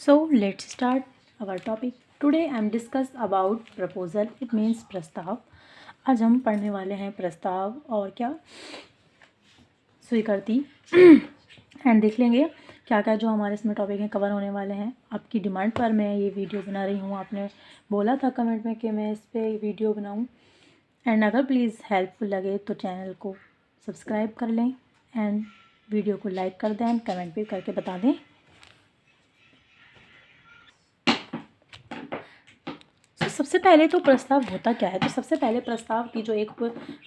So let's start our topic. Today I am discuss about proposal. It means प्रस्ताव. आज हम पढ़ने वाले हैं प्रस्ताव और क्या स्वीकृति एंड देख लेंगे क्या क्या जो हमारे इसमें टॉपिक हैं कवर होने वाले हैं. आपकी डिमांड पर मैं ये वीडियो बना रही हूँ. आपने बोला था कमेंट में कि मैं इस पर वीडियो बनाऊँ एंड अगर प्लीज़ हेल्पफुल लगे तो चैनल को सब्सक्राइब कर लें एंड वीडियो को लाइक कर दें एंड कमेंट भी करके बता दें. सबसे पहले तो प्रस्ताव होता क्या है. तो सबसे पहले प्रस्ताव की जो एक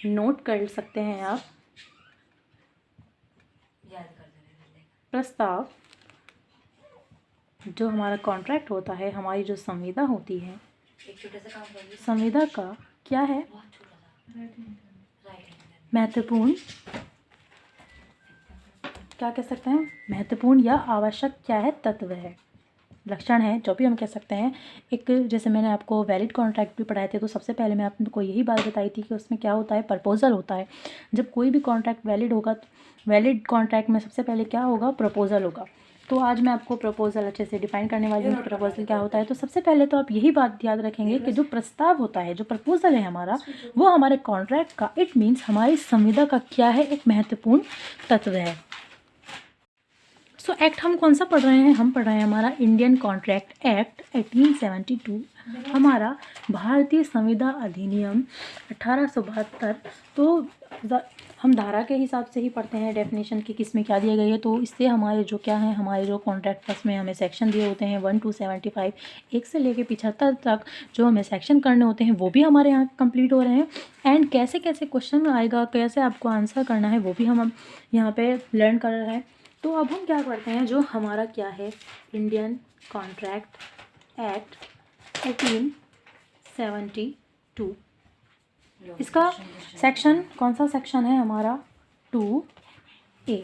नोट कर सकते हैं आप. प्रस्ताव जो हमारा कॉन्ट्रैक्ट होता है, हमारी जो संविदा होती है, संविदा का क्या है महत्वपूर्ण, क्या कह सकते हैं, महत्वपूर्ण या आवश्यक क्या है तत्व है, लक्षण है, जो भी हम कह सकते हैं. एक जैसे मैंने आपको वैलिड कॉन्ट्रैक्ट भी पढ़ाए थे तो सबसे पहले मैं आपको यही बात बताई थी कि उसमें क्या होता है, प्रपोजल होता है. जब कोई भी कॉन्ट्रैक्ट वैलिड होगा तो वैलिड कॉन्ट्रैक्ट में सबसे पहले क्या होगा, प्रपोजल होगा. तो आज मैं आपको प्रपोजल अच्छे से डिफाइन करने वाली हूँ कि प्रपोजल क्या होता है. तो सबसे पहले तो आप यही बात याद रखेंगे कि जो प्रस्ताव होता है, जो प्रपोजल है हमारा, वो हमारे कॉन्ट्रैक्ट का, इट मीन्स हमारी संविदा का क्या है, एक महत्वपूर्ण तत्व है. सो एक्ट हम कौन सा पढ़ रहे हैं, हम पढ़ रहे हैं हमारा इंडियन कॉन्ट्रैक्ट एक्ट 1872, हमारा भारतीय संविदा अधिनियम 1872. तो हम धारा के हिसाब से ही पढ़ते हैं डेफिनेशन की किस में क्या दिया गया है. तो इससे हमारे जो क्या है, हमारे जो कॉन्ट्रैक्ट फर्स्ट में हमें सेक्शन दिए होते हैं 1 to 75, 1 से लेके 75 तक जो हमें सेक्शन करने होते हैं वो भी हमारे यहाँ कंप्लीट हो रहे हैं. एंड कैसे कैसे क्वेश्चन आएगा, कैसे आपको आंसर करना है, वो भी हम यहाँ पे लर्न कर रहे हैं. तो अब हम क्या करते हैं, जो हमारा क्या है इंडियन कॉन्ट्रैक्ट एक्ट 1872, इसका सेक्शन कौन सा सेक्शन है हमारा 2A,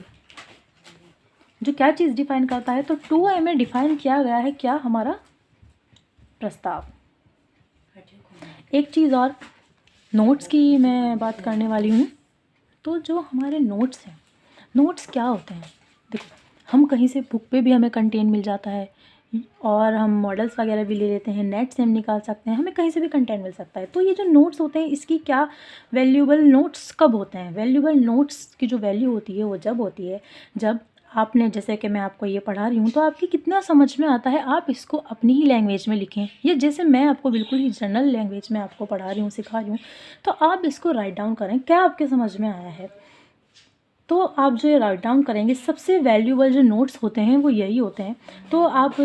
जो क्या चीज़ डिफाइन करता है. तो 2A में डिफाइन किया गया है क्या, हमारा प्रस्ताव. एक चीज़ और, नोट्स की मैं बात करने वाली हूँ. तो जो हमारे नोट्स हैं, नोट्स क्या होते हैं, देखो हम कहीं से बुक पे भी हमें कंटेंट मिल जाता है और हम मॉडल्स वगैरह भी ले लेते हैं, नेट से हम निकाल सकते हैं, हमें कहीं से भी कंटेंट मिल सकता है. तो ये जो नोट्स होते हैं इसकी क्या वैल्यूएबल नोट्स कब होते हैं, वैल्यूएबल नोट्स की जो वैल्यू होती है वो जब होती है जब आपने, जैसे कि मैं आपको ये पढ़ा रही हूँ तो आपकी कितना समझ में आता है, आप इसको अपनी ही लैंग्वेज में लिखें. ये जैसे मैं आपको बिल्कुल ही जनरल लैंग्वेज में आपको पढ़ा रही हूँ, सिखा रही हूँ, तो आप इसको राइट डाउन करें क्या आपके समझ में आया है. तो आप जो ये राइट डाउन करेंगे, सबसे वैल्यूएबल जो नोट्स होते हैं वो यही होते हैं. तो आप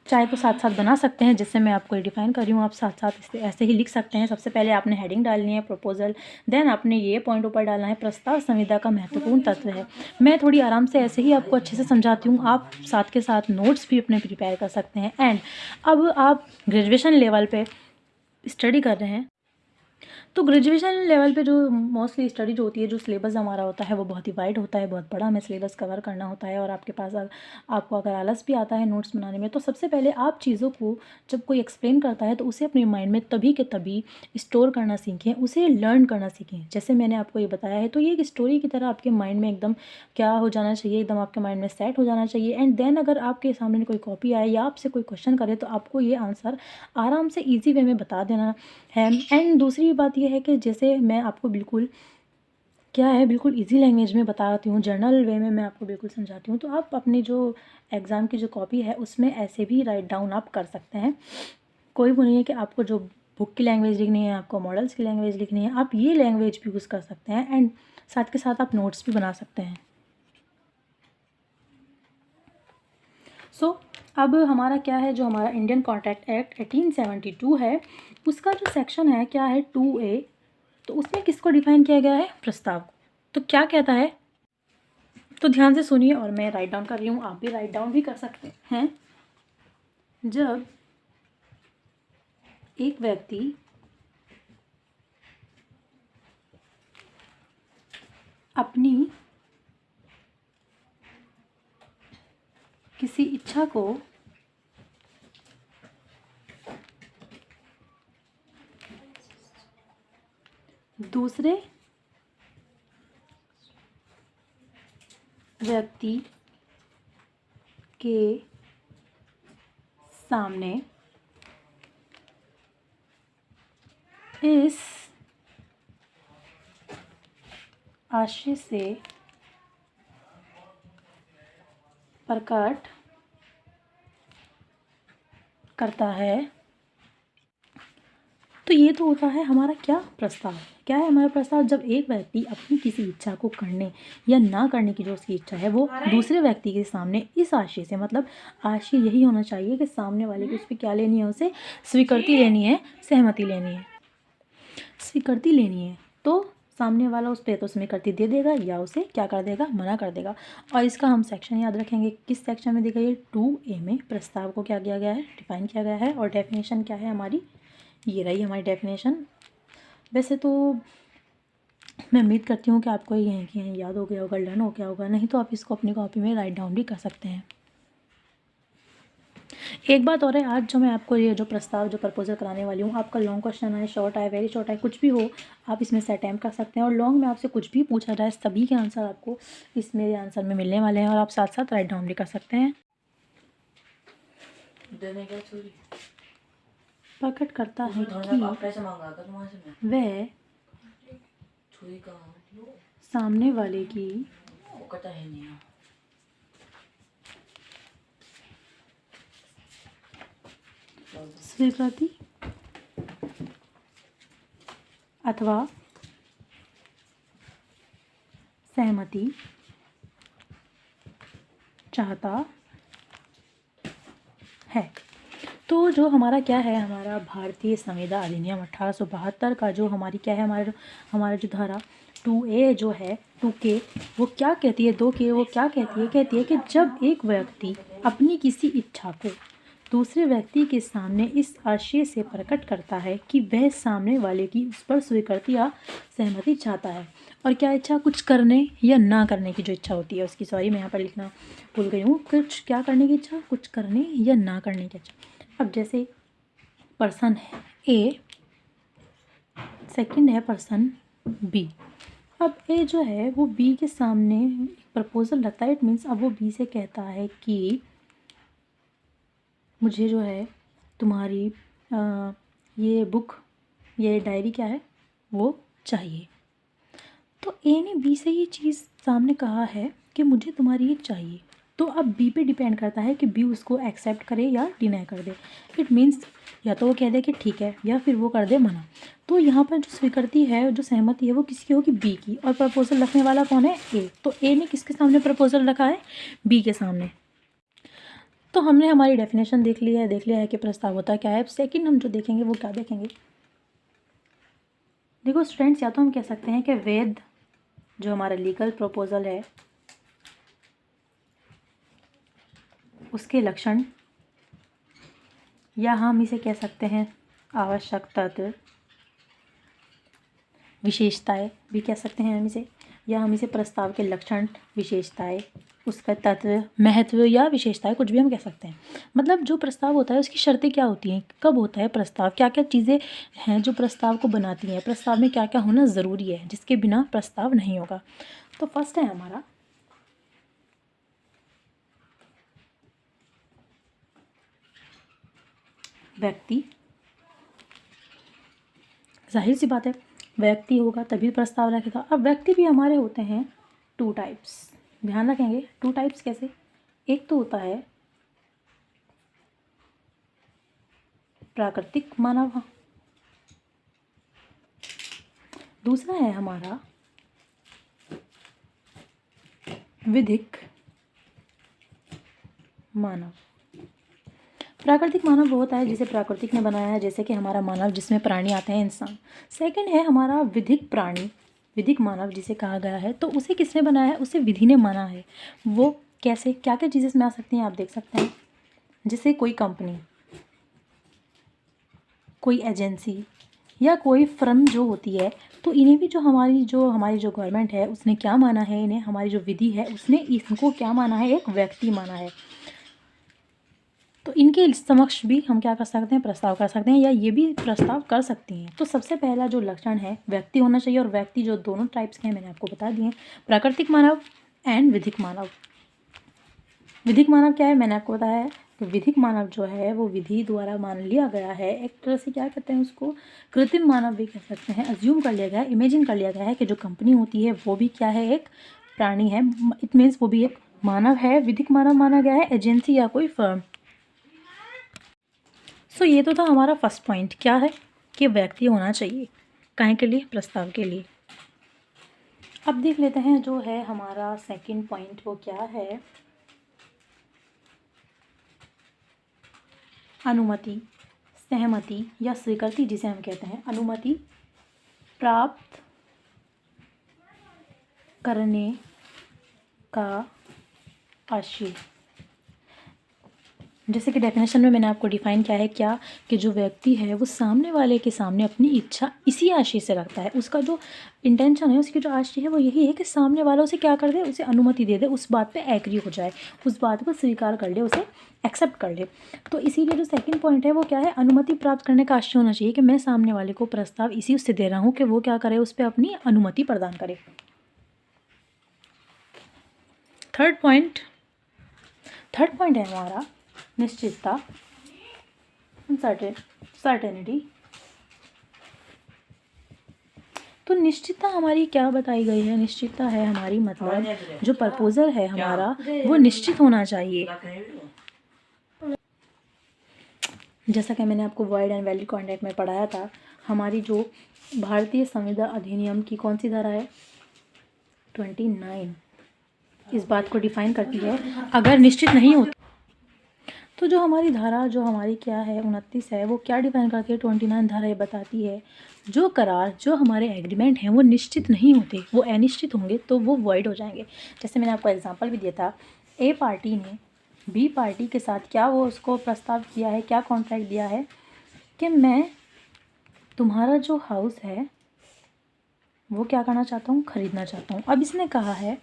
चाहे तो साथ साथ बना सकते हैं, जैसे मैं आपको डिफाइन कर रही हूँ, आप साथ साथ इसे ऐसे ही लिख सकते हैं. सबसे पहले आपने हेडिंग डालनी है प्रपोजल, देन आपने ये पॉइंट ऊपर डालना है, प्रस्ताव संविदा का महत्वपूर्ण तत्व है. मैं थोड़ी आराम से ऐसे ही आपको अच्छे से समझाती हूँ, आप साथ के साथ नोट्स भी अपने प्रिपेयर कर सकते हैं. एंड अब आप ग्रेजुएशन लेवल पर स्टडी कर रहे हैं तो ग्रेजुएशन लेवल पे जो मोस्टली स्टडी जो होती है, जो सिलेबस हमारा होता है वो बहुत ही वाइड होता है, बहुत बड़ा हमें सिलेबस कवर करना होता है. और आपके पास आपको अगर आलस भी आता है नोट्स बनाने में, तो सबसे पहले आप चीज़ों को जब कोई एक्सप्लेन करता है तो उसे अपने माइंड में तभी के तभी स्टोर करना सीखें, उसे लर्न करना सीखें. जैसे मैंने आपको ये बताया है, तो ये एक स्टोरी की तरह आपके माइंड में एकदम क्या हो जाना चाहिए, एकदम आपके माइंड में सेट हो जाना चाहिए. एंड देन अगर आपके सामने कोई कॉपी आए या आपसे कोई क्वेश्चन करे तो आपको ये आंसर आराम से ईजी वे में बता देना है. एंड दूसरी बात ये है कि जैसे मैं आपको बिल्कुल क्या है, बिल्कुल इजी लैंग्वेज में बताती हूँ, जर्नल वे में मैं आपको बिल्कुल समझाती हूँ, तो आप अपनी जो एग्ज़ाम की जो कॉपी है उसमें ऐसे भी राइट डाउन आप कर सकते हैं. कोई वो नहीं है कि आपको जो बुक की लैंग्वेज लिखनी है, आपको मॉडल्स की लैंग्वेज लिखनी है, आप ये लैंग्वेज भी यूज़ कर सकते हैं. एंड साथ के साथ आप नोट्स भी बना सकते हैं. सो अब हमारा क्या है, जो हमारा इंडियन कॉन्ट्रैक्ट एक्ट 1872 है, उसका जो सेक्शन है क्या है 2A. तो उसमें किसको डिफाइन किया गया है, प्रस्ताव को. तो क्या कहता है, तो ध्यान से सुनिए और मैं राइट डाउन कर रही हूँ, आप भी राइट डाउन भी कर सकते हैं. जब एक व्यक्ति अपनी किसी इच्छा को दूसरे व्यक्ति के सामने इस आशय से प्रकट करता है। तो ये तो होता है हमारा क्या प्रस्ताव। क्या है हमारा प्रस्ताव? जब एक व्यक्ति अपनी किसी इच्छा को करने या ना करने की जो उसकी इच्छा है वो दूसरे व्यक्ति के सामने इस आशय से, मतलब आशय यही होना चाहिए कि सामने वाले को उस पर क्या लेनी है, उसे स्वीकृति लेनी है, सहमति लेनी है, स्वीकृति लेनी है। तो सामने वाला उस पर तो स्वीकृति दे देगा या उसे क्या कर देगा, मना कर देगा। और इसका हम सेक्शन याद रखेंगे। किस सेक्शन में देखा, ये 2A में प्रस्ताव को क्या किया गया है, डिफाइन किया गया है। और डेफिनेशन क्या है हमारी, ये रही हमारी डेफिनेशन। वैसे तो मैं उम्मीद करती हूँ कि आपको ये कि याद हो गया होगा, लर्न हो गया होगा। नहीं तो आप इसको अपनी कॉपी में राइट डाउन भी कर सकते हैं। एक बात और है, आज जो मैं आपको ये जो प्रस्ताव जो प्रपोजल कराने वाली हूँ, आपका लॉन्ग क्वेश्चन आए, शॉर्ट आए, वेरी शॉर्ट आए, कुछ भी हो, आप इसमें से अटैम्प्ट कर सकते हैं। और लॉन्ग में आपसे कुछ भी पूछा जाए, सभी के आंसर आपको इस मेरे आंसर में मिलने वाले हैं और आप साथ साथ राइट डाउन भी कर सकते हैं। प्रकट करता है कि वह सामने वाले की स्वीकृति अथवा सहमति चाहता है। तो जो हमारा क्या है, हमारा भारतीय संविदा अधिनियम 1872 का जो हमारी क्या है, हमारा जो धारा 2A जो है 2K वो क्या कहती है, 2K वो क्या कहती है, कहती है कि जब एक व्यक्ति अपनी किसी इच्छा को दूसरे व्यक्ति के सामने इस आशय से प्रकट करता है कि वह सामने वाले की उस पर स्वीकृति या सहमति चाहता है। और क्या इच्छा, कुछ करने या ना करने की जो इच्छा होती है उसकी, सॉरी मैं यहाँ पर लिखना भूल गई हूँ, कुछ क्या करने की इच्छा, कुछ करने या ना करने की इच्छा। अब जैसे पर्सन है ए, सेकंड है पर्सन बी। अब ए जो है वो बी के सामने प्रपोजल रखता है। इट मीन्स अब वो बी से कहता है कि मुझे जो है तुम्हारी ये बुक, ये डायरी क्या है वो चाहिए। तो ए ने बी से ये चीज़ सामने कहा है कि मुझे तुम्हारी ये चाहिए। तो अब बी पे डिपेंड करता है कि बी उसको एक्सेप्ट करे या डिनाई कर दे। इट मीन्स या तो वो कह दे कि ठीक है या फिर वो कर दे मना। तो यहाँ पर जो स्वीकृति है, जो सहमति है वो किसकी होगी, बी की। और प्रपोजल रखने वाला कौन है, ए। तो ए ने किसके सामने प्रपोजल रखा है, बी के सामने। तो हमने हमारी डेफिनेशन देख लिया है कि प्रस्ताव होता क्या है। सेकंड हम जो देखेंगे वो क्या देखेंगे, देखो स्टूडेंट्स, या तो हम कह सकते हैं कि वैध जो हमारा लीगल प्रपोजल है उसके लक्षण, या हम इसे कह सकते हैं आवश्यक तत्व, विशेषताएं भी कह सकते हैं हम इसे, या हम इसे प्रस्ताव के लक्षण, विशेषताएं, उसका तत्व, महत्व या विशेषताएं, कुछ भी हम कह सकते हैं। मतलब जो प्रस्ताव होता है उसकी शर्तें क्या होती हैं, कब होता है प्रस्ताव, क्या क्या चीज़ें हैं जो प्रस्ताव को बनाती हैं, प्रस्ताव में क्या क्या होना ज़रूरी है जिसके बिना प्रस्ताव नहीं होगा। तो फर्स्ट है हमारा व्यक्ति। जाहिर सी बात है व्यक्ति होगा तभी प्रस्ताव रखेगा। अब व्यक्ति भी हमारे होते हैं 2 टाइप्स, ध्यान रखेंगे। 2 टाइप्स कैसे, एक तो होता है प्राकृतिक मानव, दूसरा है हमारा विधिक मानव। प्राकृतिक मानव वो होता है जिसे प्राकृतिक ने बनाया है, जैसे कि हमारा मानव जिसमें प्राणी आते हैं, इंसान। सेकंड है हमारा विधिक प्राणी, विधिक मानव जिसे कहा गया है। तो उसे किसने बनाया है, उसे विधि ने माना है। वो कैसे, क्या क्या चीज़ें इसमें आ सकती हैं आप देख सकते हैं। जैसे कोई कंपनी, कोई एजेंसी या कोई फर्म जो होती है, तो इन्हें भी जो हमारी जो गवर्नमेंट है उसने क्या माना है, इन्हें हमारी जो विधि है उसने इनको क्या माना है, एक व्यक्ति माना है। तो इनके समक्ष भी हम क्या कर सकते हैं, प्रस्ताव कर सकते हैं, या ये भी प्रस्ताव कर सकती हैं। तो सबसे पहला जो लक्षण है व्यक्ति होना चाहिए, और व्यक्ति जो दोनों टाइप्स के हैं मैंने आपको बता दिए, प्राकृतिक मानव एंड विधिक मानव। विधिक मानव क्या है, मैंने आपको बताया है कि विधिक मानव जो है वो विधि द्वारा मान लिया गया है, एक तरह से क्या कहते हैं उसको, कृत्रिम मानव भी कह सकते हैं। अज्यूम कर लिया गया है, इमेजिन कर लिया गया है कि जो कंपनी होती है वो भी क्या है, एक प्राणी है, इट मीन्स वो भी एक मानव है। विधिक मानव माना गया है एजेंसी या कोई फर्म। सो ये तो था हमारा फर्स्ट पॉइंट, क्या है कि व्यक्ति होना चाहिए, काहे के लिए, प्रस्ताव के लिए। अब देख लेते हैं जो है हमारा सेकंड पॉइंट वो क्या है, अनुमति, सहमति या स्वीकृति जिसे हम कहते हैं। अनुमति प्राप्त करने का आशय, जैसे कि डेफिनेशन में मैंने आपको डिफाइन किया है क्या, कि जो व्यक्ति है वो सामने वाले के सामने अपनी इच्छा इसी आशय से रखता है, उसका जो इंटेंशन है, उसकी जो आशय है वो यही है कि सामने वाला उसे क्या कर दे, उसे अनुमति दे दे, उस बात पे एग्री हो जाए, उस बात को स्वीकार कर ले, उसे एक्सेप्ट कर ले। तो इसीलिए जो सेकंड पॉइंट है वो क्या है, अनुमति प्राप्त करने का आशय होना चाहिए कि मैं सामने वाले को प्रस्ताव इसी उससे दे रहा हूँ कि वो क्या करे, उस पर अपनी अनुमति प्रदान करे। थर्ड पॉइंट है हमारा निश्चितता, सर्टेनिटी। तो निश्चितता हमारी क्या बताई गई है, निश्चितता है हमारी मतलब जो प्रपोजल है हमारा वो निश्चित होना चाहिए। जैसा कि मैंने आपको वॉइड एंड वैलिड कॉन्ट्रैक्ट में पढ़ाया था, हमारी जो भारतीय संविदा अधिनियम की कौन सी धारा है, 29, इस बात को डिफाइन करती है। अगर निश्चित नहीं होती तो जो हमारी धारा जो हमारी क्या है 29 है वो क्या डिफाइन करती है, 29 धारा ये बताती है जो करार जो हमारे एग्रीमेंट हैं वो निश्चित नहीं होते, वो अनिश्चित होंगे तो वो वॉइड हो जाएंगे। जैसे मैंने आपको एग्जांपल भी दिया था, ए पार्टी ने बी पार्टी के साथ क्या वो उसको प्रस्ताव किया है, क्या कॉन्ट्रैक्ट दिया है कि मैं तुम्हारा जो हाउस है वो क्या करना चाहता हूँ, ख़रीदना चाहता हूँ। अब इसने कहा है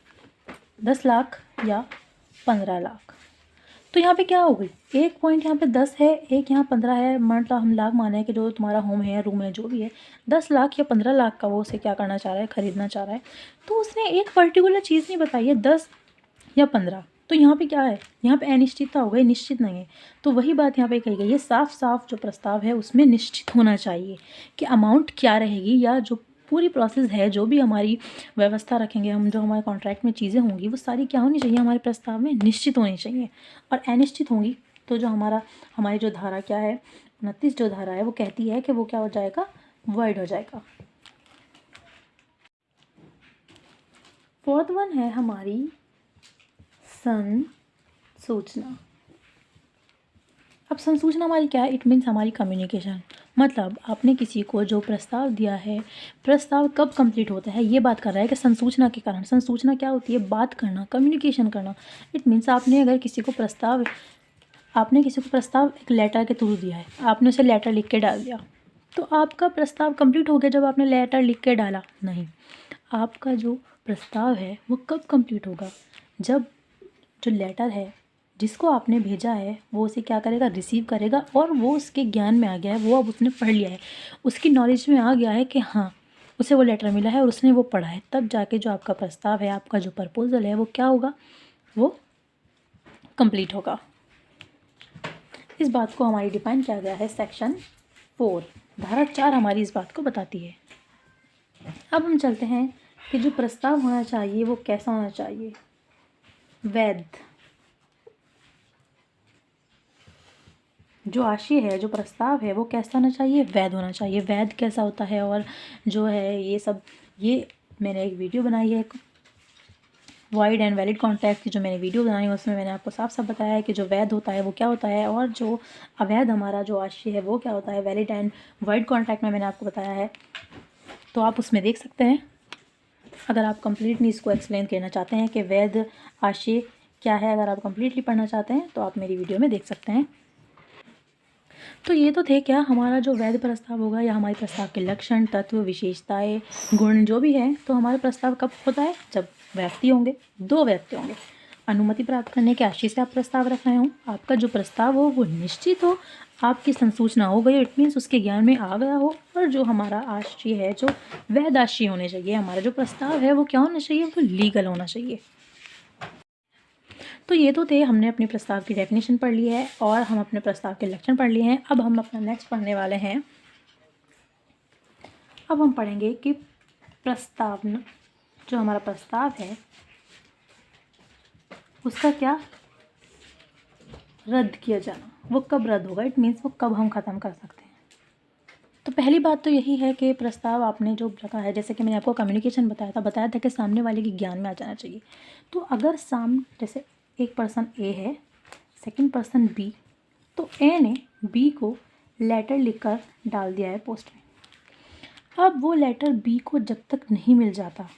10 लाख या 15 लाख, तो यहाँ पे क्या हो गई, एक पॉइंट यहाँ पे 10 है, एक यहाँ 15 है, मतलब हम लाख माने कि जो तुम्हारा होम है, रूम है, जो भी है, 10 लाख या 15 लाख का वो उसे क्या करना चाह रहा है, ख़रीदना चाह रहा है। तो उसने एक पर्टिकुलर चीज़ नहीं बताई है 10 या 15, तो यहाँ पे क्या है, यहाँ पे अनिश्चितता हो गई, निश्चित नहीं है। तो वही बात यहाँ पे कही गई है, साफ साफ जो प्रस्ताव है उसमें निश्चित होना चाहिए कि अमाउंट क्या रहेगी, या जो पूरी प्रोसेस है, जो भी हमारी व्यवस्था रखेंगे हम, जो हमारे कॉन्ट्रैक्ट में चीज़ें होंगी वो सारी क्या होनी चाहिए, हमारे प्रस्ताव में निश्चित होनी चाहिए। और अनिश्चित होंगी तो जो हमारी जो धारा क्या है 29 जो धारा है वो कहती है कि वो क्या हो जाएगा, वॉइड हो जाएगा। फोर्थ वन है हमारी संसूचना। अब संसूचना हमारी क्या है, इट मीन्स हमारी कम्युनिकेशन, मतलब आपने किसी को जो प्रस्ताव दिया है, प्रस्ताव कब कंप्लीट होता है ये बात कर रहा है कि संसूचना के कारण। संसूचना क्या होती है, बात करना, कम्युनिकेशन करना। इट मीन्स आपने अगर किसी को प्रस्ताव एक लेटर के थ्रू दिया है, आपने उसे लेटर लिख के डाल दिया, तो आपका प्रस्ताव कंप्लीट हो गया जब आपने लेटर लिख के डाला? नहीं, आपका जो प्रस्ताव है वो कब कंप्लीट होगा, जब जो लेटर है जिसको आपने भेजा है वो उसे क्या करेगा, रिसीव करेगा, और वो उसके ज्ञान में आ गया है, वो अब उसने पढ़ लिया है, उसकी नॉलेज में आ गया है कि हाँ उसे वो लेटर मिला है और उसने वो पढ़ा है, तब जाके जो आपका प्रस्ताव है, आपका जो प्रपोजल है वो क्या होगा, वो कंप्लीट होगा। इस बात को हमारी डिफाइन किया गया है सेक्शन 4, धारा 4 हमारी इस बात को बताती है। अब हम चलते हैं कि जो प्रस्ताव होना चाहिए वो कैसा होना चाहिए, वैध। जो आशय है, जो प्रस्ताव है वो कैसा होना चाहिए, वैध होना चाहिए। वैध कैसा होता है, और जो है ये सब, ये मैंने एक वीडियो बनाई है वॉइड एंड वैलिड कॉन्ट्रैक्ट की, जो मैंने वीडियो बनाई है उसमें मैंने आपको साफ साफ बताया है कि जो वैध होता है वो क्या होता है, और जो अवैध हमारा जो आशय है वो क्या होता है। वैलिड एंड वॉइड कॉन्ट्रैक्ट में मैंने आपको बताया है, तो आप उसमें देख सकते हैं। अगर आप कंप्लीटली इसको एक्सप्लेन करना चाहते हैं कि वैध आशय क्या है, अगर आप कंप्लीटली पढ़ना चाहते हैं तो आप मेरी वीडियो में देख सकते हैं। तो ये तो थे क्या हमारा जो वैध प्रस्ताव होगा, या हमारे प्रस्ताव के लक्षण, तत्व, विशेषताएं, गुण जो भी है। तो हमारा प्रस्ताव कब होता है, जब व्यक्ति होंगे, 2 व्यक्ति होंगे, अनुमति प्राप्त करने के आशय से आप प्रस्ताव रख रहे हो, आपका जो प्रस्ताव हो वो निश्चित हो, आपकी संसूचना हो गई, इट मीन्स उसके ज्ञान में आ गया हो, और जो हमारा आशय है जो वैध आशय होने चाहिए, हमारा जो प्रस्ताव है वो क्या होना चाहिए, वो लीगल होना चाहिए। तो ये तो थे, हमने अपने प्रस्ताव की डेफिनेशन पढ़ ली है और हम अपने प्रस्ताव के लक्षण पढ़ लिए हैं। अब हम अपना नेक्स्ट पढ़ने वाले हैं। अब हम पढ़ेंगे कि प्रस्तावना, जो हमारा प्रस्ताव है उसका क्या रद्द किया जाना, वो कब रद्द होगा, इट मीन्स वो कब हम ख़त्म कर सकते हैं। तो पहली बात तो यही है कि प्रस्ताव आपने जो रखा है, जैसे कि मैंने आपको कम्युनिकेशन बताया था कि सामने वाले के ज्ञान में आ जाना चाहिए। तो अगर जैसे एक पर्सन ए है, सेकंड पर्सन बी, तो ए ने बी को लेटर लिखकर डाल दिया है पोस्ट में। अब वो लेटर बी को जब तक नहीं मिल जाता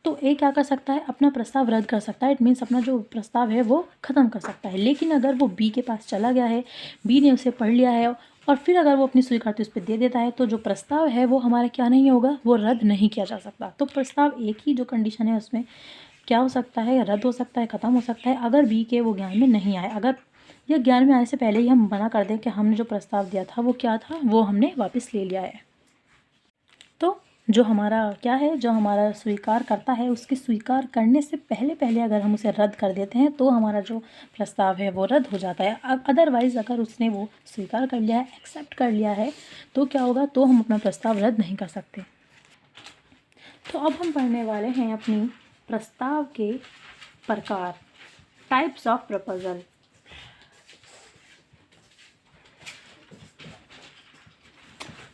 तो ए क्या कर सकता है, अपना प्रस्ताव रद्द कर सकता है। इट मीन्स अपना जो प्रस्ताव है वो ख़त्म कर सकता है। लेकिन अगर वो बी के पास चला गया है, बी ने उसे पढ़ लिया है और फिर अगर वो अपनी स्वीकृति उस पर दे देता है, तो जो प्रस्ताव है वो हमारा क्या नहीं होगा, वो रद्द नहीं किया जा सकता। तो प्रस्ताव एक ही जो कंडीशन है उसमें क्या हो सकता है, रद्द हो सकता है, ख़त्म हो सकता है, अगर बी के वो ज्ञान में नहीं आए। अगर यह ज्ञान में आने से पहले ही हम मना कर दें कि हमने जो प्रस्ताव दिया था वो क्या था, वो हमने वापस ले लिया है, तो जो हमारा क्या है, जो हमारा स्वीकार करता है, उसके स्वीकार करने से पहले अगर हम उसे रद्द कर देते हैं तो हमारा जो प्रस्ताव है वो रद्द हो जाता है। अदरवाइज़ अगर उसने वो स्वीकार कर लिया है, एक्सेप्ट कर लिया है, तो क्या होगा, तो हम अपना प्रस्ताव रद्द नहीं कर सकते। तो अब हम पढ़ने वाले हैं अपनी प्रस्ताव के प्रकार, टाइप्स ऑफ प्रपोजल।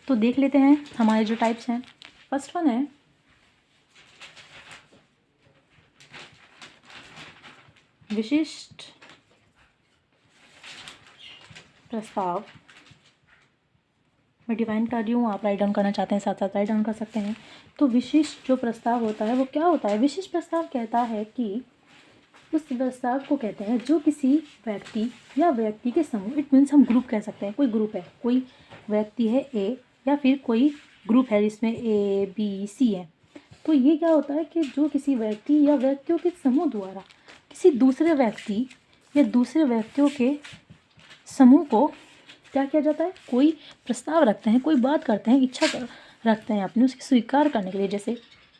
तो देख लेते हैं हमारे जो टाइप्स हैं। फर्स्ट वन है विशिष्ट प्रस्ताव। मैं डिफाइन कर रही हूँ, आप राइट डाउन करना चाहते हैं साथ साथ राइट डाउन कर सकते हैं। तो विशिष्ट जो प्रस्ताव होता है वो क्या होता है, विशिष्ट प्रस्ताव कहता है कि उस प्रस्ताव को कहते हैं जो किसी व्यक्ति या व्यक्ति के समूह, इट मीन्स हम ग्रुप कह सकते हैं, कोई ग्रुप है, कोई व्यक्ति है ए या फिर कोई ग्रुप है जिसमें ए बी सी है। तो ये क्या होता है कि जो किसी व्यक्ति या व्यक्तियों के समूह द्वारा किसी दूसरे व्यक्ति या दूसरे व्यक्तियों के समूह को क्या किया जाता है, कोई प्रस्ताव रखते हैं, कोई बात करते हैं, इच्छा रखते हैं अपने उसकी स्वीकार करने के लिए। जैसे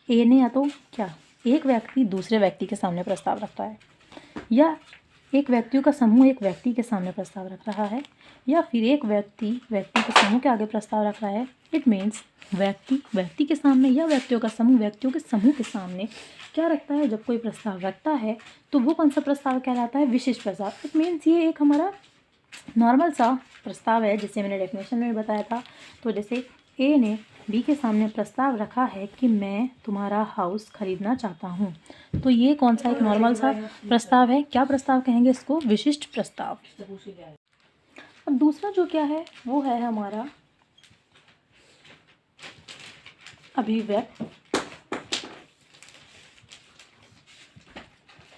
ए ने या तो क्या, एक व्यक्ति दूसरे व्यक्ति के सामने प्रस्ताव रखता है, या एक व्यक्तियों का समूह एक व्यक्ति के सामने प्रस्ताव रख रहा है, या फिर एक व्यक्ति के समूह के आगे प्रस्ताव रख रहा है। इट मीन्स व्यक्ति के सामने या व्यक्तियों का समूह व्यक्तियों के समूह के सामने क्या रखता है, जब कोई प्रस्ताव रखता है तो वो कौन सा प्रस्ताव कहलाता है, विशिष्ट प्रस्ताव। इट मीन्स ये एक हमारा नॉर्मल सा प्रस्ताव है, जैसे मैंने डेफिनेशन में बताया था। तो जैसे ए ने बी के सामने प्रस्ताव रखा है कि मैं तुम्हारा हाउस खरीदना चाहता हूँ, तो ये कौन सा एक नॉर्मल सा प्रस्ताव है, क्या प्रस्ताव कहेंगे इसको, विशिष्ट प्रस्ताव। अब दूसरा जो क्या है वो है हमारा अभिव्यक्त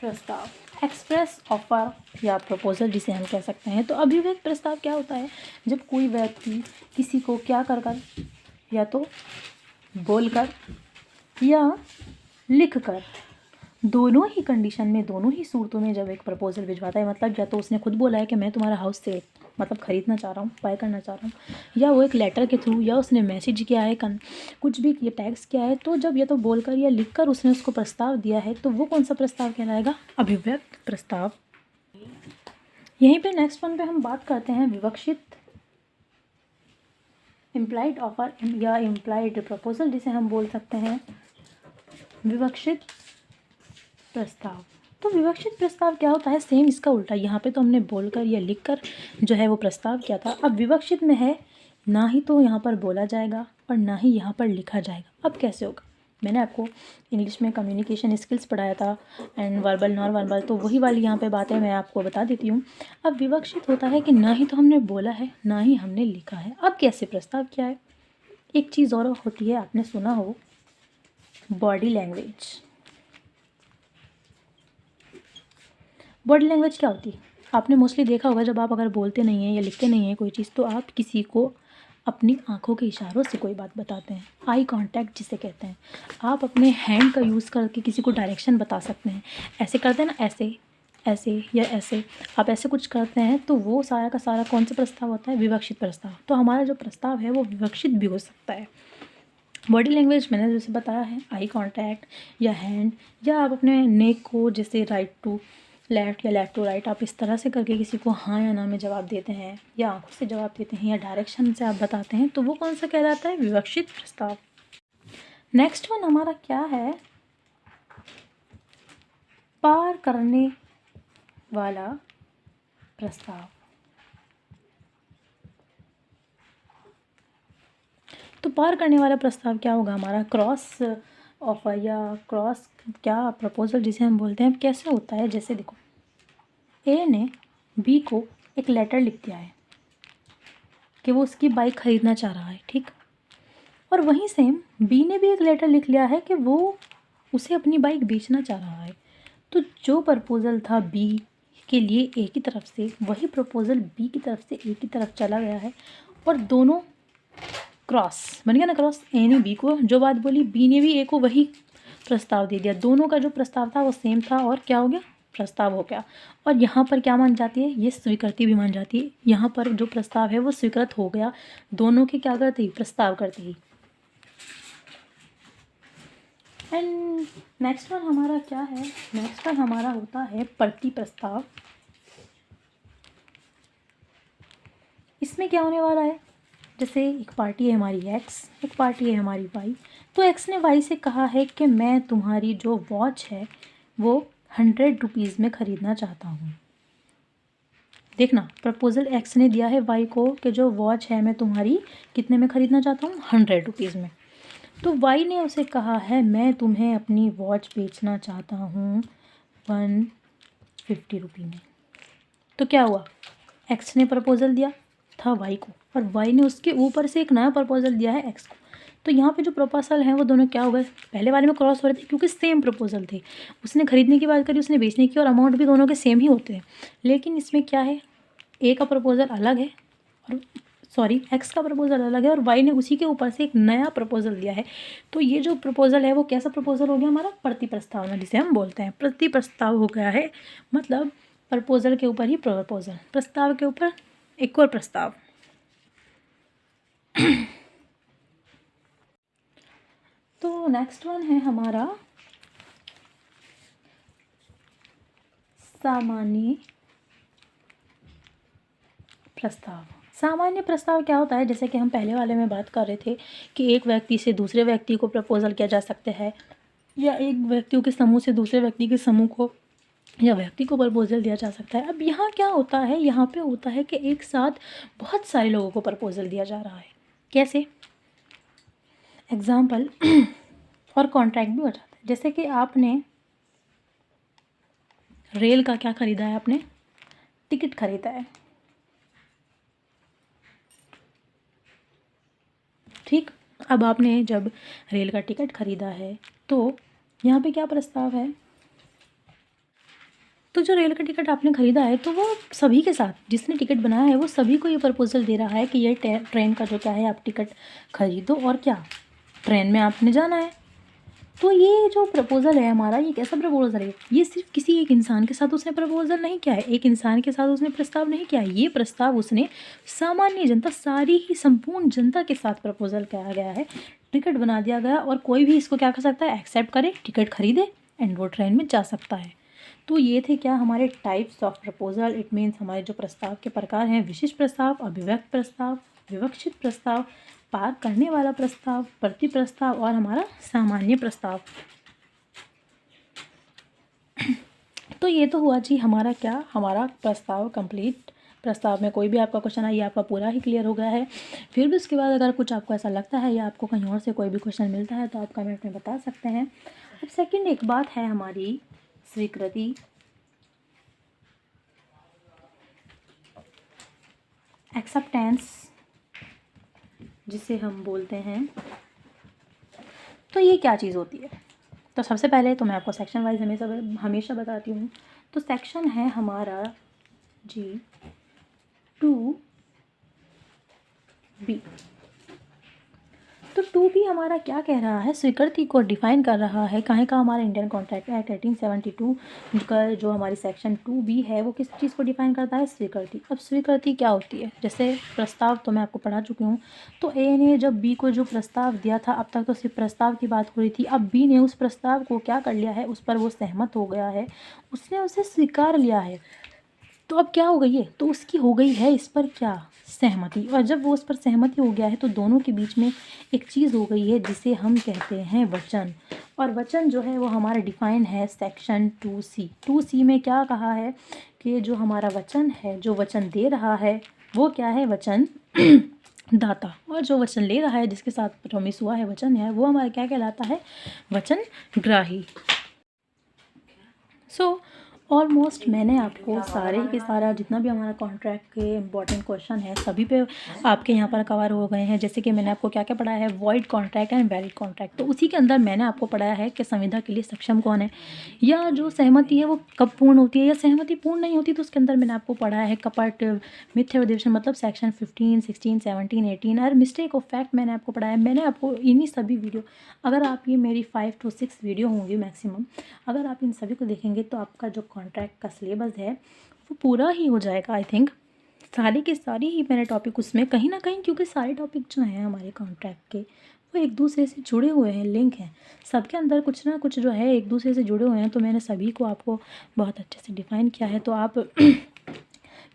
प्रस्ताव, एक्सप्रेस ऑफर या प्रपोजल जिसे हम कह सकते हैं। तो अभिव्यक्त प्रस्ताव क्या होता है, जब कोई व्यक्ति किसी को क्या कर या तो बोलकर या लिखकर, दोनों ही कंडीशन में, दोनों ही सूरतों में जब एक प्रपोजल भिजवाता है, मतलब या तो उसने खुद बोला है कि मैं तुम्हारा हाउस से मतलब ख़रीदना चाह रहा हूँ, बाय करना चाह रहा हूँ, या वो एक लेटर के थ्रू, या उसने मैसेज किया है, कुछ भी ये टैक्स किया है, तो जब या तो बोलकर या लिखकर उसने उसको प्रस्ताव दिया है, तो वो कौन सा प्रस्ताव कहलाएगा, अभिव्यक्त प्रस्ताव। यहीं पे नेक्स्ट वन पे हम बात करते हैं विवक्षित इम्प्लाइड ऑफर या इम्प्लाइड प्रपोजल, जिसे हम बोल सकते हैं विवक्षित प्रस्ताव। तो विवक्षित प्रस्ताव क्या होता है, सेम इसका उल्टा। यहाँ पे तो हमने बोलकर या लिखकर जो है वो प्रस्ताव किया था, अब विवक्षित में है ना ही तो यहाँ पर बोला जाएगा और ना ही यहाँ पर लिखा जाएगा। अब कैसे होगा, मैंने आपको इंग्लिश में कम्युनिकेशन स्किल्स पढ़ाया था एंड वर्बल नॉन वर्बल, तो वही वाली यहाँ पे बातें मैं आपको बता देती हूँ। अब विवक्षित होता है कि ना ही तो हमने बोला है ना ही हमने लिखा है। अब कैसे प्रस्ताव क्या है, एक चीज़ और होती है, आपने सुना हो बॉडी लैंग्वेज। बॉडी लैंग्वेज क्या होती है, आपने मोस्टली देखा होगा, जब आप अगर बोलते नहीं हैं या लिखते नहीं हैं कोई चीज़, तो आप किसी को अपनी आंखों के इशारों से कोई बात बताते हैं, आई कांटेक्ट जिसे कहते हैं। आप अपने हैंड का यूज़ करके किसी को डायरेक्शन बता सकते हैं, ऐसे करते हैं ना, ऐसे ऐसे या ऐसे, आप ऐसे कुछ करते हैं, तो वो सारा का सारा कौन सा प्रस्ताव होता है, विवक्षित प्रस्ताव। तो हमारा जो प्रस्ताव है वो विवक्षित भी हो सकता है। बॉडी लैंग्वेज मैंने जैसे बताया है, आई कांटेक्ट या हैंड, या आप अपने नेक को जैसे राइट टू लेफ़्ट या लेफ़्ट टू राइट आप इस तरह से करके किसी को हाँ या ना में जवाब देते हैं, या आंखों से जवाब देते हैं, या डायरेक्शन से आप बताते हैं, तो वो कौन सा कहलाता है? विवक्षित प्रस्ताव। नेक्स्ट वन हमारा क्या है? पार करने वाला प्रस्ताव। तो पार करने वाला प्रस्ताव क्या होगा हमारा? क्रॉस ऑफर या क्रॉस क्या प्रपोजल जिसे हम बोलते हैं, कैसे होता है? जैसे देखो, ए ने बी को एक लेटर लिख दिया है कि वो उसकी बाइक खरीदना चाह रहा है, ठीक। और वहीं सेम बी ने भी एक लेटर लिख लिया है कि वो उसे अपनी बाइक बेचना चाह रहा है। तो जो प्रपोज़ल था बी के लिए ए की तरफ से, वही प्रपोज़ल बी की तरफ से ए की तरफ चला गया है, और दोनों क्रॉस बन गया ना। क्रॉस, ए ने बी को जो बात बोली, बी ने भी ए को वही प्रस्ताव दे दिया। दोनों का जो प्रस्ताव था वो सेम था, और क्या हो गया? प्रस्ताव हो गया। और यहाँ पर क्या मान जाती है? ये स्वीकृति भी मान जाती है। यहाँ पर जो प्रस्ताव है वो स्वीकृत हो गया, दोनों के क्या करते ही? प्रस्ताव करते ही। एंड नेक्स्ट वन हमारा क्या है? नेक्स्ट वन हमारा होता है प्रति प्रस्ताव। इसमें क्या होने वाला है? जैसे एक पार्टी है हमारी एक्स, एक पार्टी है हमारी वाई। तो एक्स ने वाई से कहा है कि मैं तुम्हारी जो वॉच है वो 100 रुपीज़ में ख़रीदना चाहता हूँ। देखना, प्रपोज़ल एक्स ने दिया है वाई को कि जो वॉच है मैं तुम्हारी कितने में ख़रीदना चाहता हूँ? 100 रुपीज़ में। तो वाई ने उसे कहा है मैं तुम्हें अपनी वॉच बेचना चाहता हूँ 150 रुपये में। तो क्या हुआ? एक्स ने प्रपोज़ल दिया था वाई को, और वाई ने उसके ऊपर से एक नया प्रपोज़ल दिया है एक्स को। तो यहाँ पे जो प्रपोज़ल हैं वो दोनों क्या हो गए? पहले वाले में क्रॉस हो रहे थे क्योंकि सेम प्रपोज़ल थे। उसने खरीदने की बात करी, उसने बेचने की, और अमाउंट भी दोनों के सेम ही होते हैं। लेकिन इसमें क्या है? ए का प्रपोज़ल अलग है, और सॉरी एक्स का प्रपोज़ल अलग है, और वाई ने उसी के ऊपर से एक नया प्रपोज़ल दिया है। तो ये जो प्रपोज़ल है वो कैसा प्रपोज़ल हो गया हमारा? प्रति प्रस्तावना, जिसे हम बोलते हैं प्रति प्रस्ताव हो गया है। मतलब प्रपोज़ल के ऊपर ही प्रपोज़ल, प्रस्ताव के ऊपर एक और प्रस्ताव। तो नेक्स्ट वन है हमारा सामान्य प्रस्ताव। सामान्य प्रस्ताव क्या होता है? जैसे कि हम पहले वाले में बात कर रहे थे कि एक व्यक्ति से दूसरे व्यक्ति को प्रपोज़ल किया जा सकता है, या एक व्यक्तियों के समूह से दूसरे व्यक्ति के समूह को या व्यक्ति को प्रपोज़ल दिया जा सकता है। अब यहाँ क्या होता है? यहाँ पे होता है कि एक साथ बहुत सारे लोगों को प्रपोज़ल दिया जा रहा है। कैसे? एग्जाम्पल और कॉन्ट्रैक्ट भी हो जाता है। जैसे कि आपने रेल का क्या ख़रीदा है? आपने टिकट ख़रीदा है, ठीक। अब आपने जब रेल का टिकट ख़रीदा है तो यहाँ पे क्या प्रस्ताव है? तो जो रेल का टिकट आपने ख़रीदा है तो वो सभी के साथ, जिसने टिकट बनाया है वो सभी को ये प्रपोज़ल दे रहा है कि ये ट्रेन का जो क्या है आप टिकट ख़रीदो, और क्या ट्रेन में आपने जाना है। तो ये जो प्रपोज़ल है हमारा, ये कैसा प्रपोज़ल है? ये सिर्फ किसी एक इंसान के साथ उसने प्रपोज़ल नहीं किया है, एक इंसान के साथ उसने प्रस्ताव नहीं किया है। ये प्रस्ताव उसने सामान्य जनता, सारी ही संपूर्ण जनता के साथ प्रपोज़ल किया गया है, टिकट बना दिया गया, और कोई भी इसको क्या कर सकता है? एक्सेप्ट करे, टिकट खरीदे, एंड वो ट्रेन में जा सकता है। तो ये थे क्या हमारे types of proposal. It means हमारे जो प्रस्ताव के प्रकार हैं: विशिष्ट प्रस्ताव, अभिव्यक्त प्रस्ताव, विवक्षित प्रस्ताव, पार करने वाला प्रस्ताव, प्रति प्रस्ताव, और हमारा सामान्य प्रस्ताव। तो ये तो हुआ जी हमारा क्या, हमारा प्रस्ताव कंप्लीट। प्रस्ताव में कोई भी आपका क्वेश्चन है, ये आपका पूरा ही क्लियर हो गया है। फिर भी उसके बाद अगर कुछ आपको ऐसा लगता है या आपको कहीं और से कोई भी क्वेश्चन मिलता है तो आप कमेंट में बता सकते हैं। अब सेकंड एक बात है हमारी स्वीकृति, एक्सेप्टेंस जिसे हम बोलते हैं। तो ये क्या चीज़ होती है? तो सबसे पहले तो मैं आपको सेक्शन वाइज हमेशा बताती हूँ। तो सेक्शन है हमारा जी 2B। तो टू बी हमारा क्या कह रहा है, स्वीकृति को डिफाइन कर रहा है। कहाँ का हमारा इंडियन कॉन्ट्रैक्ट एक्ट 1872 का जो हमारी सेक्शन 2B है वो किस चीज़ को डिफाइन करता है, स्वीकृति। अब स्वीकृति क्या होती है, जैसे प्रस्ताव तो मैं आपको पढ़ा चुकी हूँ। तो ए ने जब बी को जो प्रस्ताव दिया था, अब तक तो सिर्फ प्रस्ताव की बात हो रही थी, अब बी ने उस प्रस्ताव को क्या कर लिया है, उस पर वो सहमत हो गया है, उसने उसे स्वीकार लिया है। तो अब क्या हो गई है, तो उसकी हो गई है इस पर क्या, सहमति। और जब वो उस पर सहमति हो गया है तो दोनों के बीच में एक चीज़ हो गई है जिसे हम कहते हैं वचन। और वचन जो है वो हमारा डिफाइन है सेक्शन 2C। 2C में क्या कहा है कि जो हमारा वचन है, जो वचन दे रहा है वो क्या है, वचन दाता। और जो वचन ले रहा है, जिसके साथ प्रॉमिस हुआ है, वचन है, वो हमारा क्या कहलाता है, वचन ग्राही। सो ऑलमोस्ट मैंने आपको सारे के सारा जितना भी हमारा कॉन्ट्रैक्ट के इंपॉर्टेंट क्वेश्चन है सभी पे आपके यहाँ पर कवर हो गए हैं। जैसे कि मैंने आपको क्या क्या पढ़ाया है, void contract and valid contract. तो उसी के अंदर मैंने आपको पढ़ाया है कि संविदा के लिए सक्षम कौन है, या जो सहमति है वो कब पूर्ण होती है, या सहमति पूर्ण नहीं होती तो उसके अंदर मैंने आपको पढ़ाया है कपट, मिथ्या उद्देश्य, मतलब सेक्शन 15, 16, 17, 18 और मिस्टेक ऑफ फैक्ट मैंने आपको पढ़ाया है। मैंने आपको इन्हीं सभी वीडियो, अगर आप ये मेरी 5 to 6 वीडियो होंगी मैक्सिमम, अगर आप इन सभी को देखेंगे तो आपका जो कॉन्ट्रैक्ट का सिलेबस है वो पूरा ही हो जाएगा। आई थिंक सारी के सारी ही मैंने टॉपिक उसमें कहीं ना कहीं, क्योंकि सारे टॉपिक जो हैं हमारे कॉन्ट्रैक्ट के वो एक दूसरे से जुड़े हुए हैं, लिंक हैं, सबके अंदर कुछ ना कुछ जो है एक दूसरे से जुड़े हुए हैं। तो मैंने सभी को आपको बहुत अच्छे से डिफ़ाइन किया है। तो आप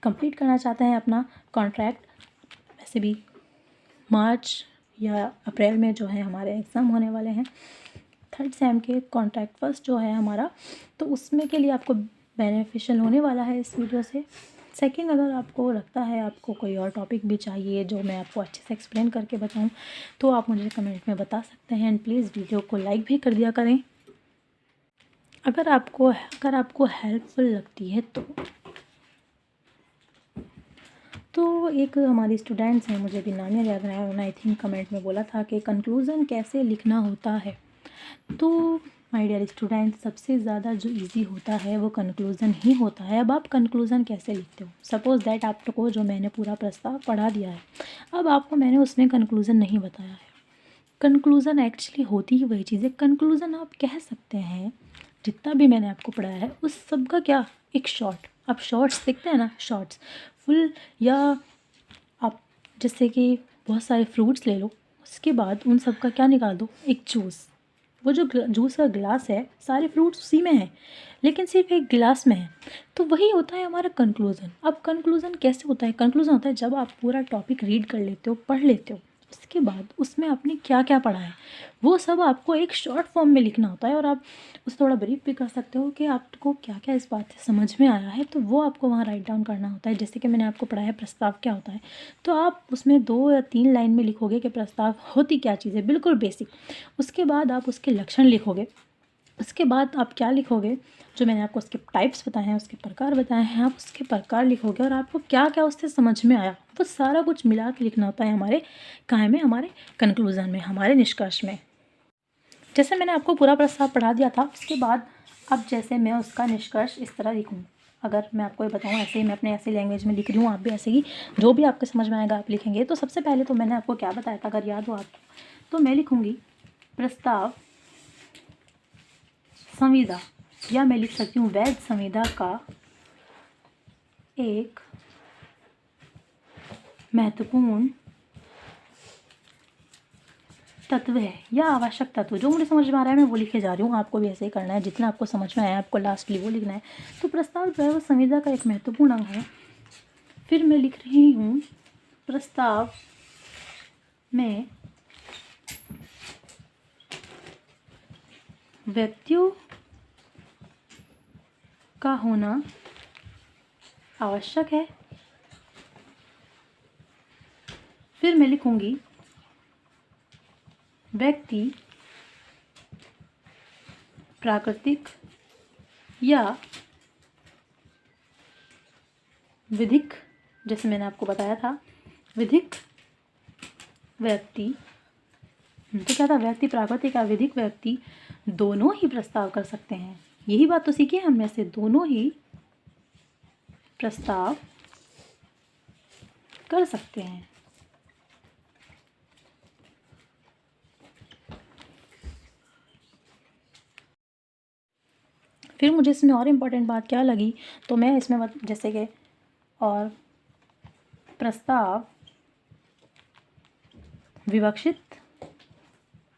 कंप्लीट करना चाहते हैं अपना कॉन्ट्रैक्ट, वैसे भी मार्च या अप्रैल में जो है हमारे एग्ज़ाम होने वाले हैं 3rd सेम के, कॉन्ट्रैक्ट फर्स्ट जो है हमारा, तो उसमें के लिए आपको बेनिफिशियल होने वाला है इस वीडियो से। सेकंड, अगर आपको लगता है आपको कोई और टॉपिक भी चाहिए जो मैं आपको अच्छे से एक्सप्लेन करके बताऊं, तो आप मुझे कमेंट में बता सकते हैं। एंड प्लीज़ वीडियो को लाइक भी कर दिया करें अगर आपको हेल्पफुल लगती है तो एक हमारी स्टूडेंट्स हैं, मुझे भी नाम नहीं याद रहा है, उन्होंने आई थिंक कमेंट में बोला था कि कंक्लूज़न कैसे लिखना होता है। तो माय डियर स्टूडेंट, सबसे ज़्यादा जो इजी होता है वो कंक्लूज़न ही होता है। अब आप कंक्लूज़न कैसे लिखते हो, सपोज़ दैट आपको जो मैंने पूरा प्रस्ताव पढ़ा दिया है, अब आपको मैंने उसमें कंक्लूज़न नहीं बताया है। कंक्लूज़न एक्चुअली होती ही वही चीज़ है। कंक्लूज़न आप कह सकते हैं जितना भी मैंने आपको पढ़ाया है उस सब का क्या, एक शॉर्ट। आप शॉर्ट्स देखते हैं ना, शॉर्ट्स फुल, या आप जैसे कि बहुत सारे फ्रूट्स ले लो, उसके बाद उन सब का क्या निकाल दो, एक जूस। वो जो जूस का गिलास है, सारे फ्रूट्स उसी में हैं लेकिन सिर्फ एक गिलास में है। तो वही होता है हमारा कंक्लूज़न। अब कंक्लूज़न कैसे होता है, कंक्लूज़न होता है जब आप पूरा टॉपिक रीड कर लेते हो, पढ़ लेते हो, उसके बाद उसमें आपने क्या क्या पढ़ा है वो सब आपको एक शॉर्ट फॉर्म में लिखना होता है। और आप उसे थोड़ा ब्रीफ भी कर सकते हो कि आपको क्या क्या इस बात से समझ में आया है, तो वो आपको वहाँ राइट डाउन करना होता है। जैसे कि मैंने आपको पढ़ाया प्रस्ताव क्या होता है, तो आप उसमें 2 या 3 लाइन में लिखोगे कि प्रस्ताव होती क्या चीज़ है, बिल्कुल बेसिक। उसके बाद आप उसके लक्षण लिखोगे, उसके बाद आप क्या लिखोगे, जो मैंने आपको उसके टाइप्स बताए हैं, उसके प्रकार बताए हैं, आप उसके प्रकार लिखोगे और आपको क्या क्या उससे समझ में आया, वो सारा कुछ मिला के लिखना होता है हमारे कहाँ में, हमारे कंक्लूज़न में, हमारे निष्कर्ष में। जैसे मैंने आपको पूरा प्रस्ताव पढ़ा दिया था, उसके बाद अब जैसे मैं उसका निष्कर्ष इस तरह लिखूँ, अगर मैं आपको ये बताऊँ, ऐसे ही मैं अपने ऐसे लैंग्वेज में लिख रही हूँ, आप भी ऐसे ही जो भी आपको समझ में आएगा आप लिखेंगे। तो सबसे पहले तो मैंने आपको क्या बताया था, अगर याद हो आपको, तो मैं लिखूँगी प्रस्ताव संविदा, या मैं लिख सकती हूँ वैध संविदा का एक महत्वपूर्ण तत्व है या आवश्यक तत्व। जो मुझे समझ में आ रहा है मैं वो लिखे जा रही हूँ, आपको भी ऐसे ही करना है, जितना आपको समझ में आया आपको लास्टली वो लिखना है। तो प्रस्ताव जो है वो संविदा का एक महत्वपूर्ण अंग है। फिर मैं लिख रही हूँ प्रस्ताव में व्यक्तियों का होना आवश्यक है। फिर मैं लिखूँगी व्यक्ति प्राकृतिक या विधिक, जैसे मैंने आपको बताया था विधिक व्यक्ति, तो क्या था, व्यक्ति प्राकृतिक या विधिक व्यक्ति दोनों ही प्रस्ताव कर सकते हैं। यही बात तो सीखी हमने से, दोनों ही प्रस्ताव कर सकते हैं। फिर मुझे इसमें और इम्पोर्टेंट बात क्या लगी, तो मैं इसमें जैसे कि और प्रस्ताव विवक्षित,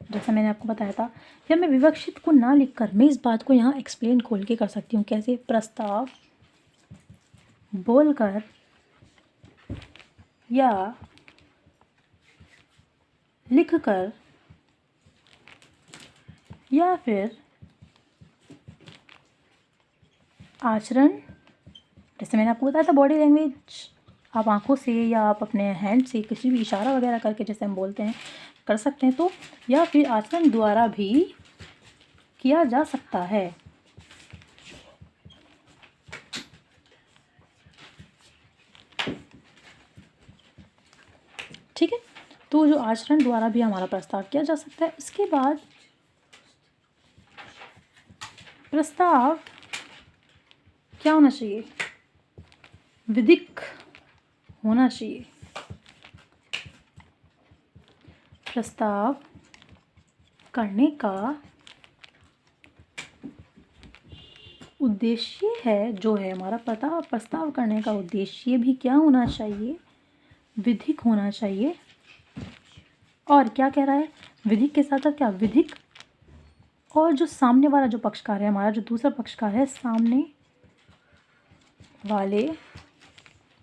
जैसा मैंने आपको बताया था, या मैं विवक्षित को ना लिखकर मैं इस बात को यहाँ एक्सप्लेन खोल के कर सकती हूँ। कैसे? प्रस्ताव बोलकर या लिखकर या फिर आचरण, जैसे मैंने आपको बताया था बॉडी लैंग्वेज, आप आंखों से या आप अपने हैंड से किसी भी इशारा वगैरह करके जैसे हम बोलते हैं कर सकते हैं, तो या फिर आचरण द्वारा भी किया जा सकता है। ठीक है, तो जो आचरण द्वारा भी हमारा प्रस्ताव किया जा सकता है। उसके बाद प्रस्ताव क्या होना चाहिए? विधिक होना चाहिए। प्रस्ताव करने का उद्देश्य है, जो है हमारा प्रस्ताव करने का उद्देश्य भी क्या होना चाहिए? विधिक होना चाहिए। और क्या कह रहा है? विधिक के साथ साथ क्या? विधिक, और जो सामने वाला जो पक्षकार है, हमारा जो दूसरा पक्षकार है, सामने वाले,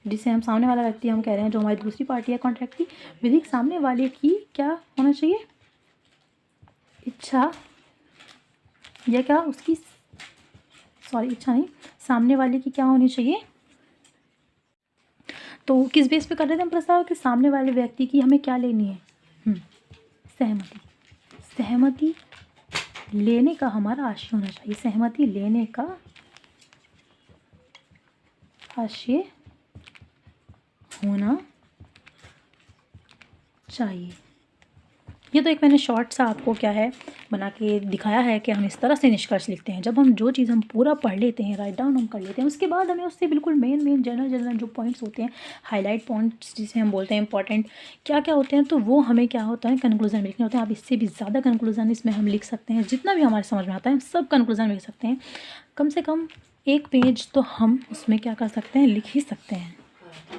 जिसे हम सामने वाला व्यक्ति हम कह रहे हैं, जो हमारी दूसरी पार्टी है कॉन्ट्रैक्ट की, विधिक सामने वाले की क्या होना चाहिए? इच्छा, या क्या उसकी, सॉरी इच्छा नहीं, सामने वाले की क्या होनी चाहिए? तो किस बेस पे कर रहे थे हम प्रस्ताव? कि सामने वाले व्यक्ति की हमें क्या लेनी है? सहमति। सहमति लेने का हमारा आशय होना चाहिए। सहमति लेने का आशय होना चाहिए। ये तो एक मैंने शॉर्ट सा आपको क्या है बना के दिखाया है कि हम इस तरह से निष्कर्ष लिखते हैं। जब हम जो चीज़ हम पूरा पढ़ लेते हैं, राइट डाउन हम कर लेते हैं, उसके बाद हमें उससे बिल्कुल मेन जनरल जो पॉइंट्स होते हैं, हाईलाइट पॉइंट्स जिसे हम बोलते हैं इंपॉर्टेंट क्या क्या होते हैं, तो वो हमें क्या होता है कंक्लूजन में लिखने होते हैं। आप इससे भी ज़्यादा कंक्लूजन इसमें हम लिख सकते हैं, जितना भी हमारे समझ में आता है हम सब कंक्लूजन लिख सकते हैं। कम से कम 1 पेज तो हम उसमें क्या कर सकते हैं, लिख ही सकते हैं।